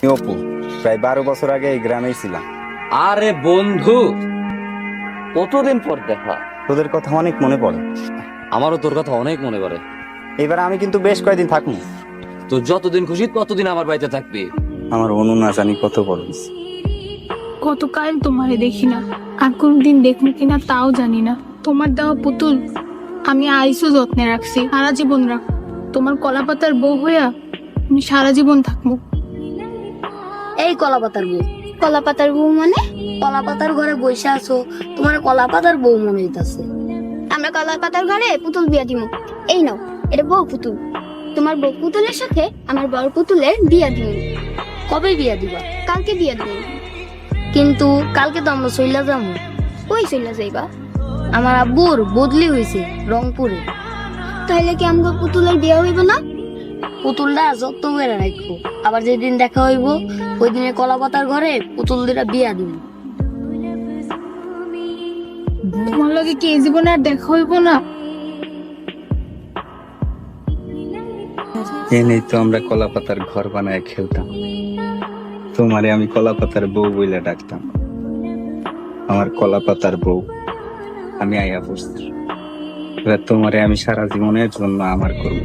অপু, প্রায় 12 বছর আগে এই গ্রামেই ছিলাম। আরে বন্ধু, কতদিন পর দেখা। তোদের কথা অনেক মনে পড়ে। আমারও তোর কথা অনেক মনে পড়ে। এবার আমি কিন্তু বেশ কয়েকদিন থাকবো। তো যতদিন খুশি ততদিন আমার বাড়িতে থাকবি। আমার অনু না জানি কত বড় হয়েছে। কতকাল তোমারে দেখি না, আর কোনদিন দেখবো কিনা তাও জানি না। তোমার দেওয়া পুতুল আমি আইসো যত্নে রাখছি, সারা জীবন রাখ। তোমার কলাপাতার বউ হইয়া আমি সারা জীবন থাকবো। এই কলাপাতার বউ, কলাপাতার বউ মানে কলাপাতার ঘরে বসে আছো, তোমার কলাপাতার বউ মনে হইতাছে। আমরা কলাপাতার ঘরে পুতুল বিয়া দিব। এই নাও, এটা বউ পুতুল। তোমার বউ পুতুলের সাথে আমার বড় পুতুলের বিয়া দিব। কবে বিয়া দিবা? কালকে বিয়া দিব। কিন্তু কালকে তো আমরা চইলা যাবো। কই চইলা যাইবা? আমার আব্বুর বদলি হইছে রংপুরে। তাইলে কি আমগো পুতুলের বিয়া হইব না? পুতুলটা যত্ন করে রাখবো, আবার যেদিন দেখা হইব ওই দিনে কলাপাতার ঘরে পুতুল দুটা বিয়া দিব। তোমার লগে কি এই জীবনে আর দেখা হইব না? এনেই তো আমরা কলাপাতার ঘর বানায় খেলতাম। তোমারে আমি কলাপাতার বউ বইলা ডাকতাম। আমার কলাপাতার বউ, আমি আয়া বসছি। এবার তোমারে আমি সারা জীবনের জন্য আমার করবো।